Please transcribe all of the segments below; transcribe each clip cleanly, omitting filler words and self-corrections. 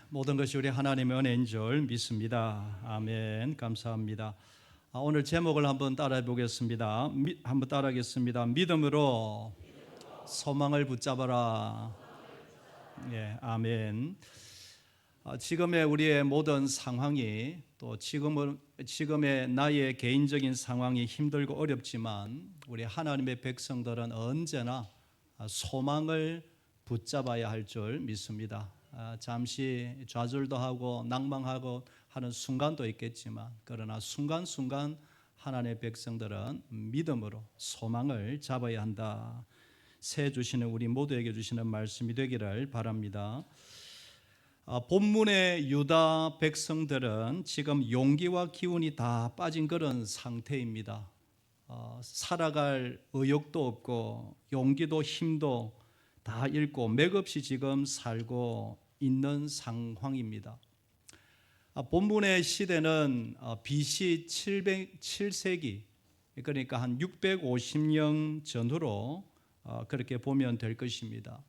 모든 것이 우리 하나님의 은혜인 줄 믿습니다. 아멘. 감사합니다. 오늘 제목을 한번 따라해 보겠습니다. 한번 따라하겠습니다. 믿음으로 소망을 붙잡아라. 아멘. 지금의 우리의 모든 상황이 또 지금의 나의 개인적인 상황이 힘들고 어렵지만 우리 하나님의 백성들은 언제나 소망을 붙잡아야 할 줄 믿습니다. 잠시 좌절도 하고 낭망하고 하는 순간도 있겠지만 그러나 순간순간 하나님의 백성들은 믿음으로 소망을 잡아야 한다. 새 주시는 우리 모두에게 주시는 말씀이 되기를 바랍니다. 본문의 유다 백성들은 지금 용기와 기운이 다 빠진 그런 상태입니다. 살아갈 의욕도 없고 용기도 힘도 다 잃고 맥없이 지금 살고 있는 상황입니다. 본문의 시대는 BC 7세기 그러니까 한 650년 전후로 그렇게 보면 될 것입니다.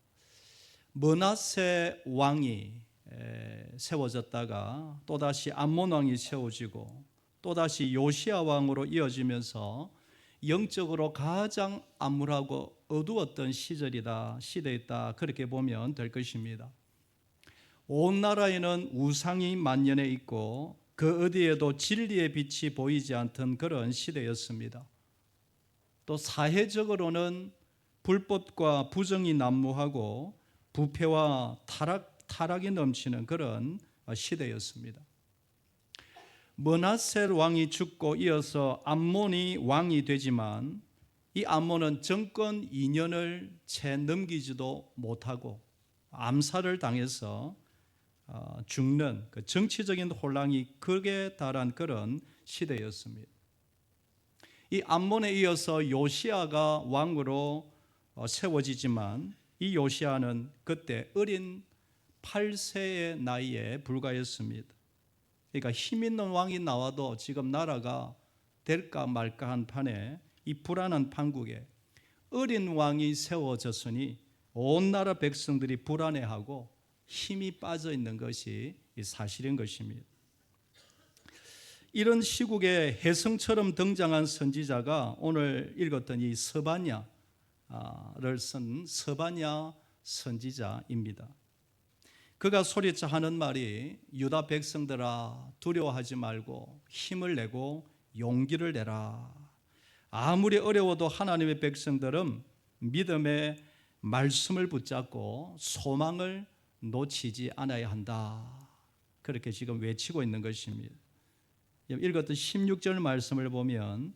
므낫세 왕이 세워졌다가 또다시 암몬 왕이 세워지고 또다시 요시야 왕으로 이어지면서 영적으로 가장 암울하고 어두웠던 시대였다 그렇게 보면 될 것입니다. 온 나라에는 우상이 만연해 있고 그 어디에도 진리의 빛이 보이지 않던 그런 시대였습니다. 또 사회적으로는 불법과 부정이 난무하고 부패와 타락이 넘치는 그런 시대였습니다. 므낫세 왕이 죽고 이어서 암몬이 왕이 되지만 이 암몬은 정권 2년을 채 넘기지도 못하고 암살을 당해서 죽는 그 정치적인 혼란이 극에 달한 그런 시대였습니다. 이 암몬에 이어서 요시야가 왕으로 세워지지만 이 요시야는 그때 어린 8세의 나이에 불과했습니다. 그러니까 힘 있는 왕이 나와도 지금 나라가 될까 말까 한 판에 이 불안한 판국에 어린 왕이 세워졌으니 온 나라 백성들이 불안해하고 힘이 빠져 있는 것이 사실인 것입니다. 이런 시국에 혜성처럼 등장한 선지자가 오늘 읽었던 이 스바냐를 쓴 스바냐 선지자입니다. 그가 소리쳐 하는 말이 유다 백성들아 두려워하지 말고 힘을 내고 용기를 내라. 아무리 어려워도 하나님의 백성들은 믿음의 말씀을 붙잡고 소망을 놓치지 않아야 한다. 그렇게 지금 외치고 있는 것입니다. 읽었던 16절 말씀을 보면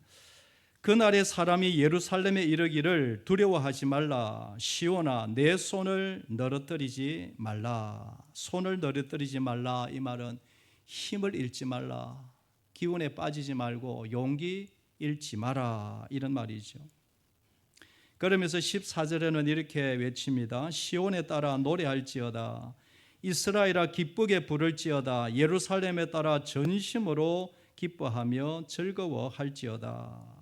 그날에 사람이 예루살렘에 이르기를 두려워하지 말라. 시온아 내 손을 너릇뜨리지 말라. 손을 너릇뜨리지 말라. 이 말은 힘을 잃지 말라. 기운에 빠지지 말고 용기 잃지 마라. 이런 말이죠. 그러면서 14절에는 이렇게 외칩니다. 시온에 따라 노래할지어다. 이스라엘아 기쁘게 부를지어다. 예루살렘에 따라 전심으로 기뻐하며 즐거워할지어다.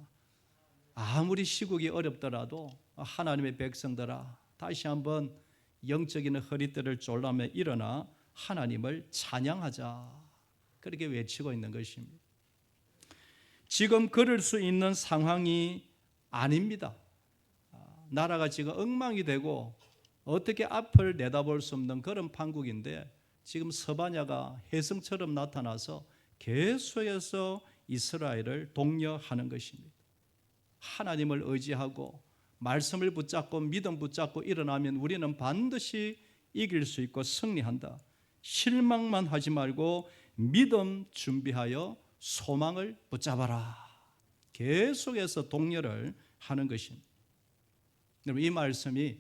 아무리 시국이 어렵더라도 하나님의 백성들아 다시 한번 영적인 허리띠를 졸라매 일어나 하나님을 찬양하자. 그렇게 외치고 있는 것입니다. 지금 그럴 수 있는 상황이 아닙니다. 나라가 지금 엉망이 되고 어떻게 앞을 내다볼 수 없는 그런 판국인데 지금 스바냐가 혜성처럼 나타나서 계속해서 이스라엘을 독려하는 것입니다. 하나님을 의지하고 말씀을 붙잡고 믿음 붙잡고 일어나면 우리는 반드시 이길 수 있고 승리한다. 실망만 하지 말고 믿음 준비하여 소망을 붙잡아라. 계속해서 독려를 하는 것입니다. 여러분 이 말씀이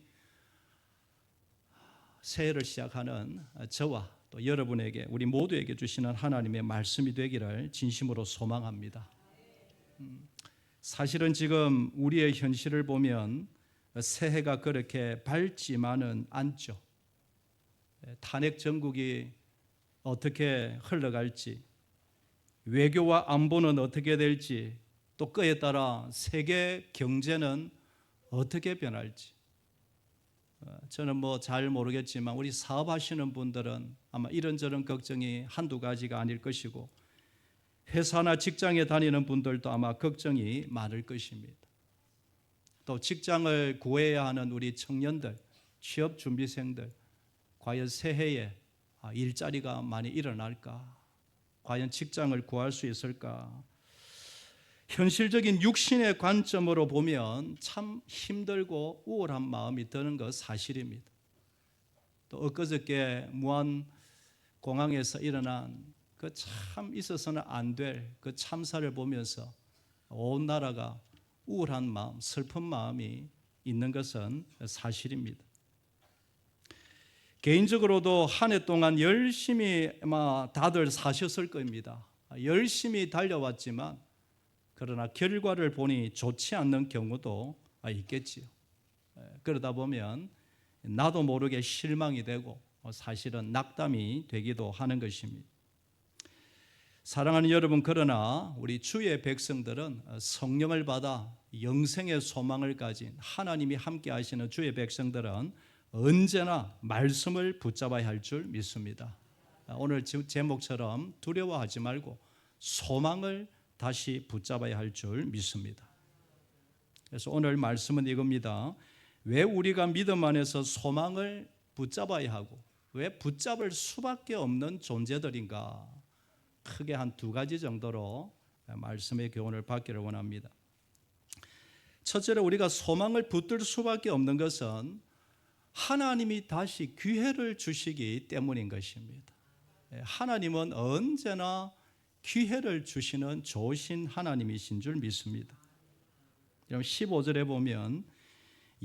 새해를 시작하는 저와 또 여러분에게 우리 모두에게 주시는 하나님의 말씀이 되기를 진심으로 소망합니다. 사실은 지금 우리의 현실을 보면 새해가 그렇게 밝지만은 않죠. 탄핵 정국이 어떻게 흘러갈지, 외교와 안보는 어떻게 될지, 또 그에 따라 세계 경제는 어떻게 변할지, 저는 뭐 잘 모르겠지만 우리 사업하시는 분들은 아마 이런저런 걱정이 한두 가지가 아닐 것이고, 회사나 직장에 다니는 분들도 아마 걱정이 많을 것입니다. 또 직장을 구해야 하는 우리 청년들, 취업 준비생들, 과연 새해에 일자리가 많이 일어날까? 과연 직장을 구할 수 있을까? 현실적인 육신의 관점으로 보면 참 힘들고 우울한 마음이 드는 것 사실입니다. 또 엊그저께 무안공항에서 일어난 그 참 있어서는 안 될 그 참사를 보면서 온 나라가 우울한 마음, 슬픈 마음이 있는 것은 사실입니다. 개인적으로도 한 해 동안 열심히 아마 다들 사셨을 겁니다. 열심히 달려왔지만 그러나 결과를 보니 좋지 않는 경우도 있겠지요. 그러다 보면 나도 모르게 실망이 되고 사실은 낙담이 되기도 하는 것입니다. 사랑하는 여러분, 그러나 우리 주의 백성들은 성령을 받아 영생의 소망을 가진 하나님이 함께 하시는 주의 백성들은 언제나 말씀을 붙잡아야 할 줄 믿습니다. 오늘 제목처럼 두려워하지 말고 소망을 다시 붙잡아야 할 줄 믿습니다. 그래서 오늘 말씀은 이겁니다. 왜 우리가 믿음 안에서 소망을 붙잡아야 하고 왜 붙잡을 수밖에 없는 존재들인가? 크게 한 두 가지 정도로 말씀의 교훈을 받기를 원합니다. 첫째로 우리가 소망을 붙들 수밖에 없는 것은 하나님이 다시 기회를 주시기 때문인 것입니다. 하나님은 언제나 기회를 주시는 좋으신 하나님이신 줄 믿습니다. 15절에 보면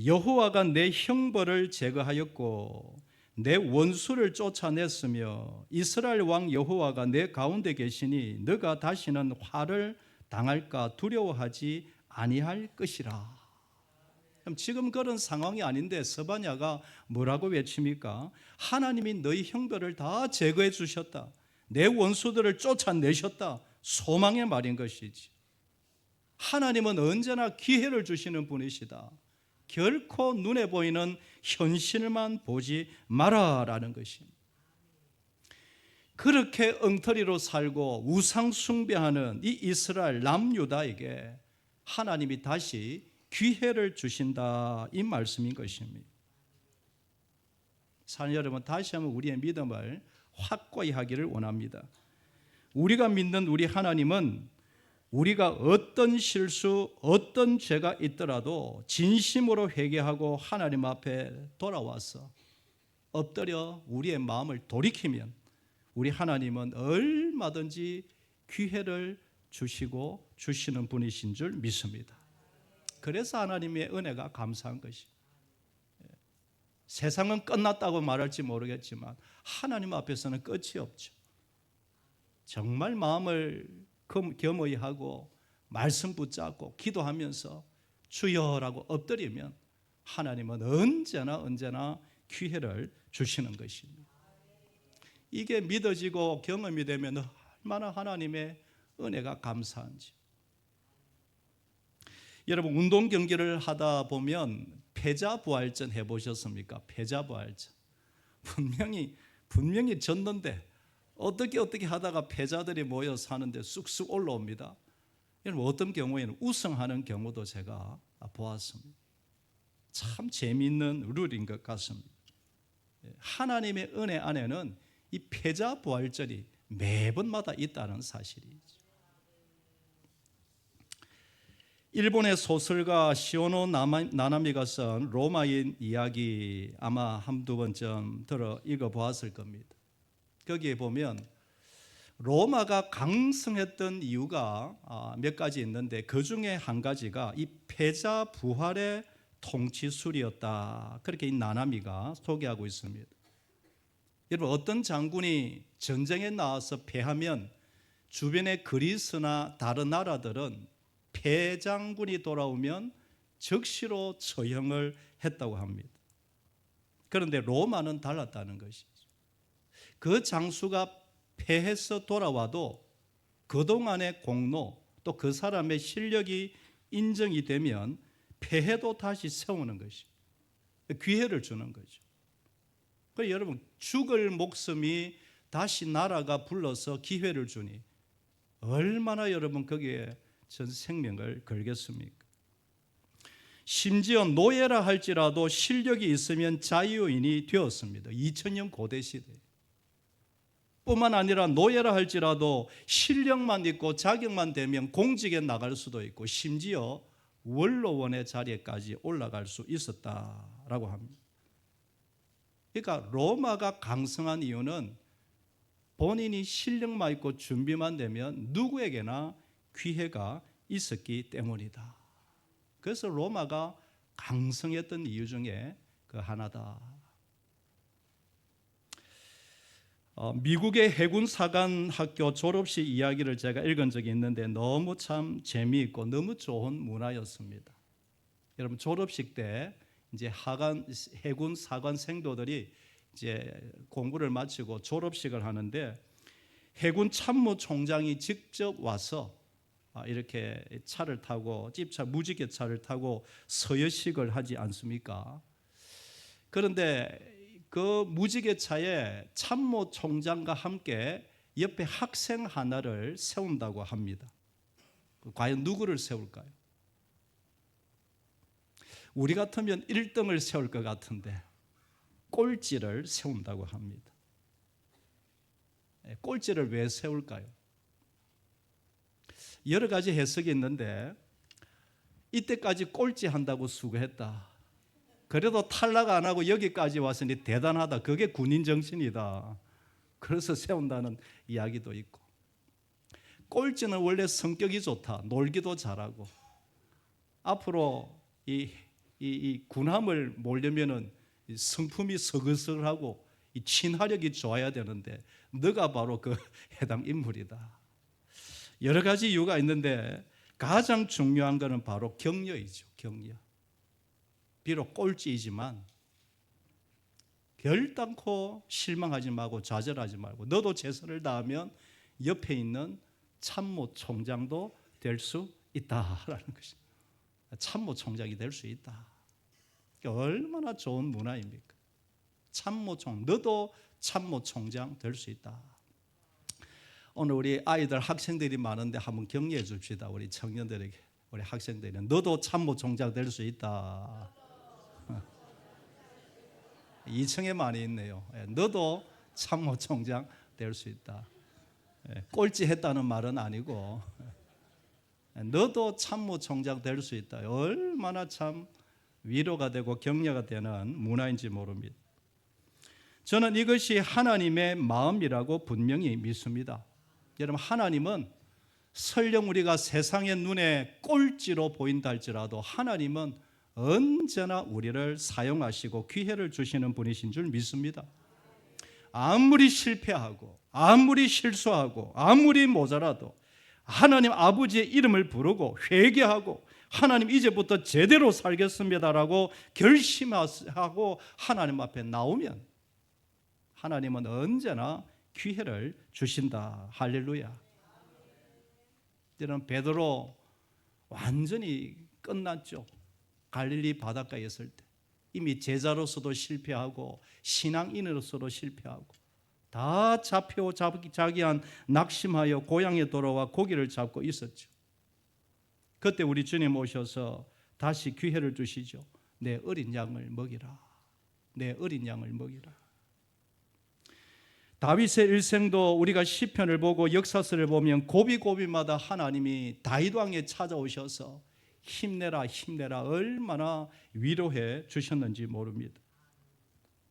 여호와가 내 형벌을 제거하였고 내 원수를 쫓아냈으며 이스라엘 왕 여호와가 내 가운데 계시니 너가 다시는 화를 당할까 두려워하지 아니할 것이라. 지금 그런 상황이 아닌데 스바냐가 뭐라고 외칩니까? 하나님이 너희 형벌을 다 제거해 주셨다. 내 원수들을 쫓아내셨다. 소망의 말인 것이지. 하나님은 언제나 기회를 주시는 분이시다. 결코 눈에 보이는 현실만 보지 마라라는 것입니다. 그렇게 엉터리로 살고 우상 숭배하는 이 이스라엘 남유다에게 하나님이 다시 기회를 주신다, 이 말씀인 것입니다. 사랑 여러분, 다시 한번 우리의 믿음을 확고히 하기를 원합니다. 우리가 믿는 우리 하나님은 우리가 어떤 실수, 어떤 죄가 있더라도 진심으로 회개하고 하나님 앞에 돌아와서 엎드려 우리의 마음을 돌이키면 우리 하나님은 얼마든지 기회를 주시고 주시는 분이신 줄 믿습니다. 그래서 하나님의 은혜가 감사한 것입니다. 세상은 끝났다고 말할지 모르겠지만 하나님 앞에서는 끝이 없죠. 정말 마음을 겸허히 하고 말씀 붙잡고 기도하면서 주여라고 엎드리면 하나님은 언제나 기회를 주시는 것입니다. 이게 믿어지고 경험이 되면 얼마나 하나님의 은혜가 감사한지. 여러분, 운동 경기를 하다 보면 패자부활전 해보셨습니까? 패자부활전. 분명히 졌는데 어떻게 하다가 패자들이 모여서 하는데 쑥쑥 올라옵니다. 여러분, 어떤 경우에는 우승하는 경우도 제가 보았습니다. 참 재미있는 룰인 것 같습니다. 하나님의 은혜 안에는 이 패자부활전이 매번마다 있다는 사실이죠. 일본의 소설가 시오노 나나미가 쓴 로마인 이야기 아마 한두 번쯤 들어 읽어보았을 겁니다. 거기에 보면 로마가 강성했던 이유가 몇 가지 있는데 그 중에 한 가지가 이 패자 부활의 통치술이었다. 그렇게 이 나나미가 소개하고 있습니다. 여러분, 어떤 장군이 전쟁에 나와서 패하면 주변의 그리스나 다른 나라들은 패장군이 돌아오면 즉시로 처형을 했다고 합니다. 그런데 로마는 달랐다는 것이죠. 그 장수가 패해서 돌아와도 그동안의 공로 또 그 사람의 실력이 인정이 되면 패해도 다시 세우는 것입니다. 기회를 주는 거죠. 그래서 여러분, 죽을 목숨이 다시 나라가 불러서 기회를 주니 얼마나 여러분 거기에 전 생명을 걸겠습니까? 심지어 노예라 할지라도 실력이 있으면 자유인이 되었습니다. 2000년 고대 시대. 뿐만 아니라 노예라 할지라도 실력만 있고 자격만 되면 공직에 나갈 수도 있고 심지어 원로원의 자리에까지 올라갈 수 있었다라고 합니다. 그러니까 로마가 강성한 이유는 본인이 실력만 있고 준비만 되면 누구에게나 기회가 있었기 때문이다. 그래서 로마가 강성했던 이유 중에 그 하나다. 미국의 해군 사관 학교 졸업식 이야기를 제가 읽은 적이 있는데 너무 참 재미있고 너무 좋은 문화였습니다. 여러분, 졸업식 때 이제 해군 사관 생도들이 이제 공부를 마치고 졸업식을 하는데 해군 참모총장이 직접 와서 이렇게 차를 타고 집차 무지개 차를 타고 서여식을 하지 않습니까? 그런데 그 무지개차에 참모총장과 함께 옆에 학생 하나를 세운다고 합니다. 과연 누구를 세울까요? 우리 같으면 1등을 세울 것 같은데 꼴찌를 세운다고 합니다. 꼴찌를 왜 세울까요? 여러 가지 해석이 있는데 이때까지 꼴찌 한다고 수고했다. 그래도 탈락 안 하고 여기까지 왔으니 대단하다. 그게 군인 정신이다. 그래서 세운다는 이야기도 있고, 꼴찌는 원래 성격이 좋다. 놀기도 잘하고, 앞으로 이 군함을 몰려면은 성품이 서글서글하고 이 친화력이 좋아야 되는데 너가 바로 그 해당 인물이다. 여러 가지 이유가 있는데 가장 중요한 것은 바로 격려이죠. 격려. 비록 꼴찌이지만 결단코 실망하지 말고 좌절하지 말고 너도 최선을 다하면 옆에 있는 참모총장도 될 수 있다라는 것입니다. 참모총장이 될 수 있다. 얼마나 좋은 문화입니까? 너도 참모총장 될 수 있다. 오늘 우리 아이들 학생들이 많은데 한번 격려해 줍시다. 우리 청년들에게, 우리 학생들은 너도 참모총장 될 수 있다. 2층에 많이 있네요. 너도 참모총장 될 수 있다. 꼴찌 했다는 말은 아니고 너도 참모총장 될 수 있다. 얼마나 참 위로가 되고 격려가 되는 문화인지 모릅니다. 저는 이것이 하나님의 마음이라고 분명히 믿습니다. 여러분, 하나님은 설령 우리가 세상의 눈에 꼴찌로 보인다 할지라도 하나님은 언제나 우리를 사용하시고 기회를 주시는 분이신 줄 믿습니다. 아무리 실패하고 아무리 실수하고 아무리 모자라도 하나님 아버지의 이름을 부르고 회개하고 하나님 이제부터 제대로 살겠습니다라고 결심하고 하나님 앞에 나오면 하나님은 언제나 기회를 주신다. 할렐루야. 이런 베드로 완전히 끝났죠. 갈릴리 바닷가에 있을 때 이미 제자로서도 실패하고 신앙인으로서도 실패하고 다 잡혀 자기한 낙심하여 고향에 돌아와 고기를 잡고 있었죠. 그때 우리 주님 오셔서 다시 기회를 주시죠. 내 어린 양을 먹이라. 내 어린 양을 먹이라. 다윗의 일생도 우리가 시편을 보고 역사서를 보면 고비고비마다 하나님이 다윗 왕에 찾아오셔서 힘내라 힘내라 얼마나 위로해 주셨는지 모릅니다.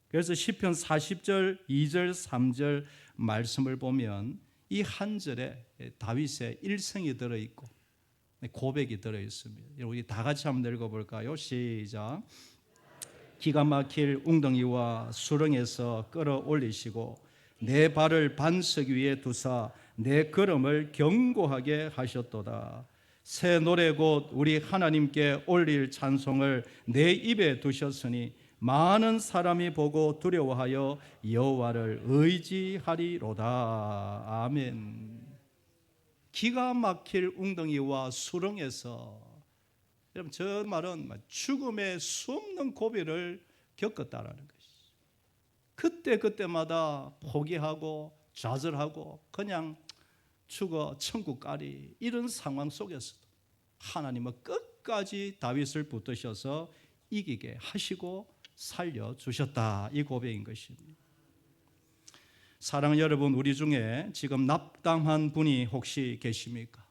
그래서 시편 40절 2절 3절 말씀을 보면 이 한 절에 다윗의 일생이 들어있고 고백이 들어있습니다. 우리 다 같이 한번 읽어볼까요? 시작. 기가 막힐 웅덩이와 수렁에서 끌어올리시고 내 발을 반석 위에 두사 내 걸음을 견고하게 하셨도다. 새 노래 곧 우리 하나님께 올릴 찬송을 내 입에 두셨으니 많은 사람이 보고 두려워하여 여호와를 의지하리로다. 아멘. 기가 막힐 웅덩이와 수렁에서, 여러분 저 말은 죽음의 수없는 고비를 겪었다라는 것이. 그때마다 포기하고 좌절하고 그냥 죽어 천국 가리 이런 상황 속에서도 하나님은 끝까지 다윗을 붙드셔서 이기게 하시고 살려주셨다, 이 고백인 것입니다. 사랑하는 여러분, 우리 중에 지금 납당한 분이 혹시 계십니까?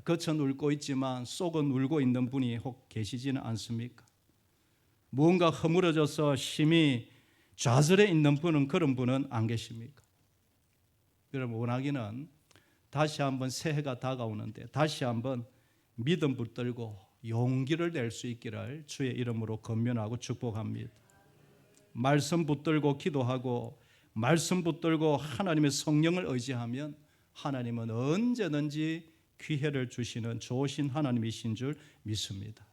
겉은 울고 있지만 속은 울고 있는 분이 혹 계시지는 않습니까? 무언가 허물어져서 심히 좌절해 있는 분은, 그런 분은 안 계십니까? 여러분, 원하기는 다시 한번 새해가 다가오는데 다시 한번 믿음 붙들고 용기를 낼 수 있기를 주의 이름으로 권면하고 축복합니다. 말씀 붙들고 기도하고 말씀 붙들고 하나님의 성령을 의지하면 하나님은 언제든지 기회를 주시는 좋으신 하나님이신 줄 믿습니다.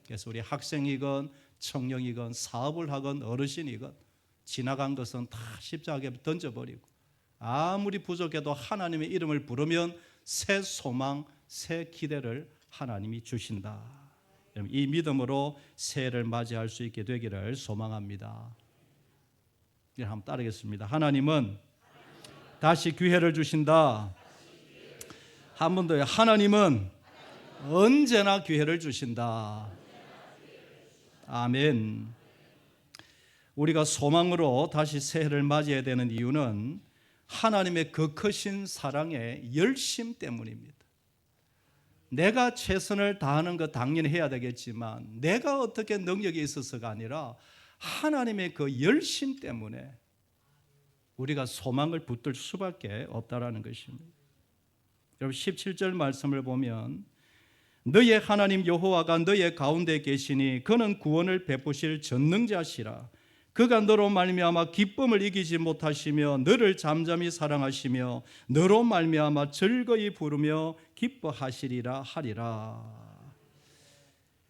그래서 우리 학생이건 청년이건 사업을 하건 어르신이건 지나간 것은 다 십자가에 던져버리고 아무리 부족해도 하나님의 이름을 부르면 새 소망, 새 기대를 하나님이 주신다. 이 믿음으로 새해를 맞이할 수 있게 되기를 소망합니다. 한번 따르겠습니다. 하나님은 다시 기회를 주신다. 한 번 더요. 하나님은 언제나 기회를 주신다. 아멘. 우리가 소망으로 다시 새해를 맞이해야 되는 이유는 하나님의 그 크신 사랑의 열심 때문입니다. 내가 최선을 다하는 것 당연히 해야 되겠지만 내가 어떻게 능력이 있어서가 아니라 하나님의 그 열심 때문에 우리가 소망을 붙들 수밖에 없다라는 것입니다. 여러분, 17절 말씀을 보면 너의 하나님 여호와가 너의 가운데 계시니 그는 구원을 베푸실 전능자시라. 그가 너로 말미암아 기쁨을 이기지 못하시며 너를 잠잠히 사랑하시며 너로 말미암아 즐거이 부르며 기뻐하시리라 하리라.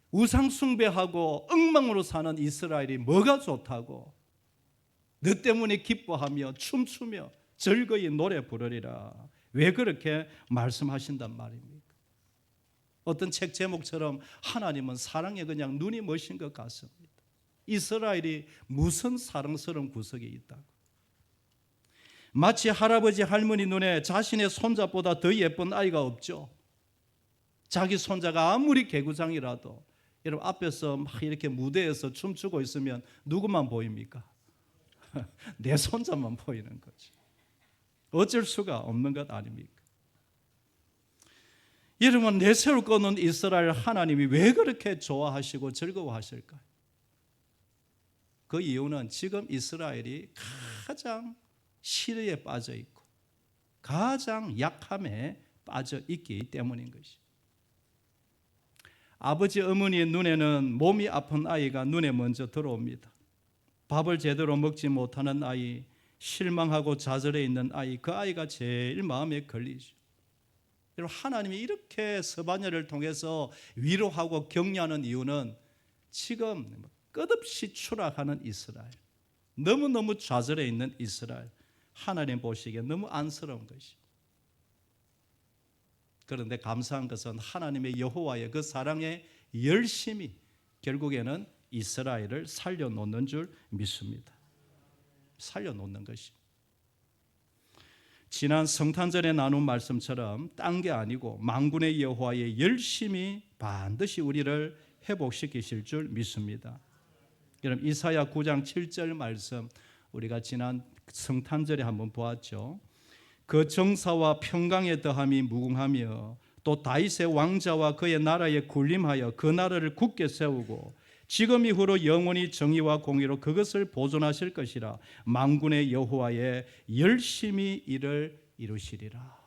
우상 숭배하고 엉망으로 사는 이스라엘이 뭐가 좋다고 너 때문에 기뻐하며 춤추며 즐거이 노래 부르리라. 왜 그렇게 말씀하신단 말입니까? 어떤 책 제목처럼 하나님은 사랑에 그냥 눈이 머신 것 같습니다. 이스라엘이 무슨 사랑스러운 구석이 있다고. 마치 할아버지 할머니 눈에 자신의 손자보다 더 예쁜 아이가 없죠. 자기 손자가 아무리 개구장이라도 여러분 앞에서 막 이렇게 무대에서 춤추고 있으면 누구만 보입니까? 내 손자만 보이는 거죠. 어쩔 수가 없는 것 아닙니까? 여러분, 내세울 거는 이스라엘 하나님이 왜 그렇게 좋아하시고 즐거워하실까요? 그 이유는 지금 이스라엘이 가장 시련에 빠져 있고 가장 약함에 빠져 있기 때문인 것이. 아버지 어머니의 눈에는 몸이 아픈 아이가 눈에 먼저 들어옵니다. 밥을 제대로 먹지 못하는 아이, 실망하고 좌절해 있는 아이, 그 아이가 제일 마음에 걸리죠. 여러분, 하나님이 이렇게 스바냐를 통해서 위로하고 격려하는 이유는 지금 끝없이 추락하는 이스라엘, 너무너무 좌절해 있는 이스라엘, 하나님 보시기에 너무 안쓰러운 것이. 그런데 감사한 것은 하나님의 여호와의 그 사랑의 열심이 결국에는 이스라엘을 살려놓는 줄 믿습니다. 살려놓는 것이. 지난 성탄절에 나눈 말씀처럼 딴 게 아니고 만군의 여호와의 열심이 반드시 우리를 회복시키실 줄 믿습니다. 여러분, 이사야 9장 7절 말씀 우리가 지난 성탄절에 한번 보았죠. 그 정사와 평강의 더함이 무궁하며 또 다윗의 왕자와 그의 나라에 군림하여 그 나라를 굳게 세우고 지금 이후로 영원히 정의와 공의로 그것을 보존하실 것이라. 만군의 여호와의 열심히 이를 이루시리라.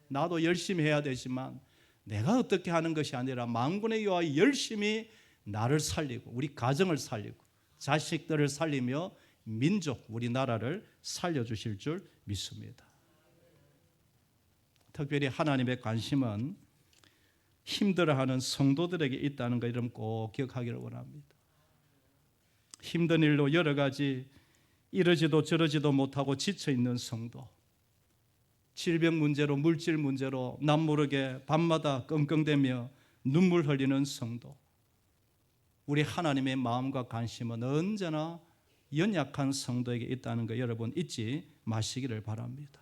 나도 열심히 해야 되지만 내가 어떻게 하는 것이 아니라 만군의 여호와의 열심히 나를 살리고 우리 가정을 살리고 자식들을 살리며 민족, 우리나라를 살려주실 줄 믿습니다. 특별히 하나님의 관심은 힘들어하는 성도들에게 있다는 것, 여러분 꼭 기억하기를 원합니다. 힘든 일로 여러 가지 이러지도 저러지도 못하고 지쳐있는 성도, 질병 문제로 물질 문제로 남모르게 밤마다 끙끙대며 눈물 흘리는 성도, 우리 하나님의 마음과 관심은 언제나 연약한 성도에게 있다는 거 여러분 잊지 마시기를 바랍니다.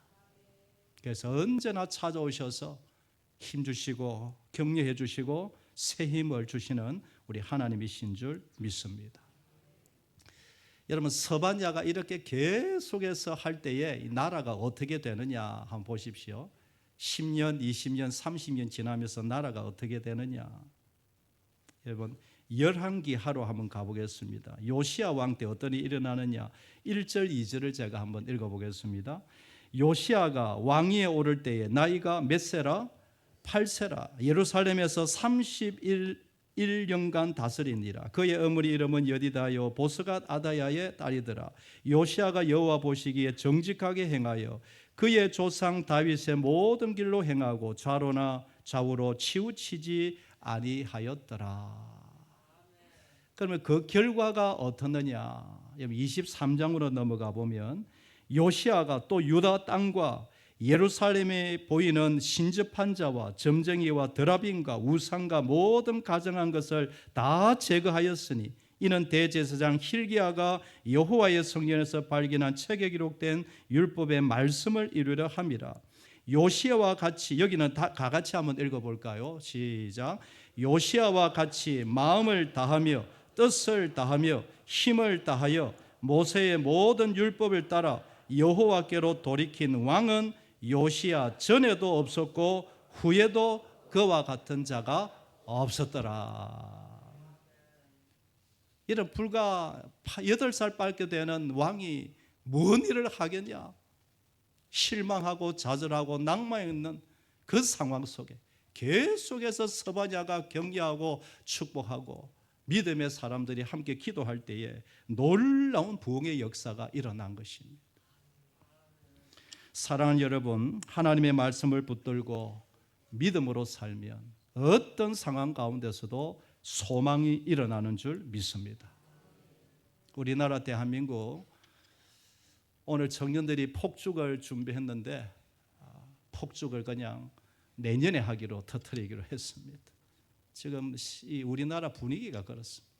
그래서 언제나 찾아오셔서 힘주시고 격려해 주시고 새 힘을 주시는 우리 하나님이신 줄 믿습니다. 여러분 서반야가 이렇게 계속해서 할 때에 이 나라가 어떻게 되느냐 한번 보십시오. 10년, 20년, 30년 지나면서 나라가 어떻게 되느냐. 여러분 열왕기하로 한번 가보겠습니다. 요시야 왕 때 어떤 일이 일어나느냐. 1절, 2절을 제가 한번 읽어보겠습니다. 요시야가 왕위에 오를 때에 나이가 몇 세라? 8세라. 예루살렘에서 31년간 다스리니라. 그의 어머니 이름은 여디다요 보스갓 아다야의 딸이더라. 요시야가 여호와 보시기에 정직하게 행하여 그의 조상 다윗의 모든 길로 행하고 좌로나 좌우로 치우치지 아니하였더라. 그러면 그 결과가 어떻느냐? 23장으로 넘어가 보면 요시야가 또 유다 땅과 예루살렘에 보이는 신접한 자와 점쟁이와 드라빔과 우상과 모든 가정한 것을 다 제거하였으니 이는 대제사장 힐기야가 여호와의 성전에서 발견한 책에 기록된 율법의 말씀을 이루려 함이라. 요시야와 같이 여기는 다 같이 한번 읽어볼까요? 시작. 요시야와 같이 마음을 다하며 뜻을 다하며 힘을 다하여 모세의 모든 율법을 따라 여호와께로 돌이킨 왕은 요시야 전에도 없었고 후에도 그와 같은 자가 없었더라. 이런 불과 8살 되는 왕이 뭔 일을 하겠냐? 실망하고 좌절하고 낭만에 있는 그 상황 속에 계속해서 서바냐가 격려하고 축복하고 믿음의 사람들이 함께 기도할 때에 놀라운 부흥의 역사가 일어난 것입니다. 사랑하는 여러분, 하나님의 말씀을 붙들고 믿음으로 살면 어떤 상황 가운데서도 소망이 일어나는 줄 믿습니다. 우리나라 대한민국 오늘 청년들이 폭죽을 준비했는데 폭죽을 그냥 내년에 하기로 터뜨리기로 했습니다. 지금 이 우리나라 분위기가 그렇습니다.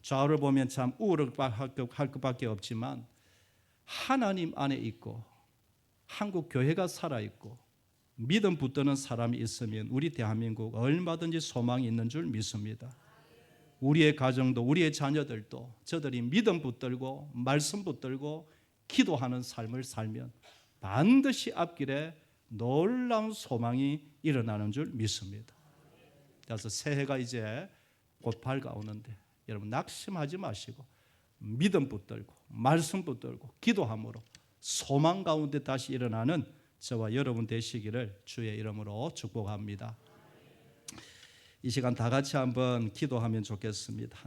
좌우를 보면 참 우울할 것밖에 없지만 하나님 안에 있고 한국 교회가 살아있고 믿음 붙드는 사람이 있으면 우리 대한민국 얼마든지 소망이 있는 줄 믿습니다. 우리의 가정도 우리의 자녀들도 저들이 믿음 붙들고 말씀 붙들고 기도하는 삶을 살면 반드시 앞길에 놀라운 소망이 일어나는 줄 믿습니다. 그래서 새해가 이제 곧 밝아오는데 여러분 낙심하지 마시고 믿음 붙들고 말씀 붙들고 기도함으로 소망 가운데 다시 일어나는 저와 여러분 되시기를 주의 이름으로 축복합니다. 이 시간 다 같이 한번 기도하면 좋겠습니다.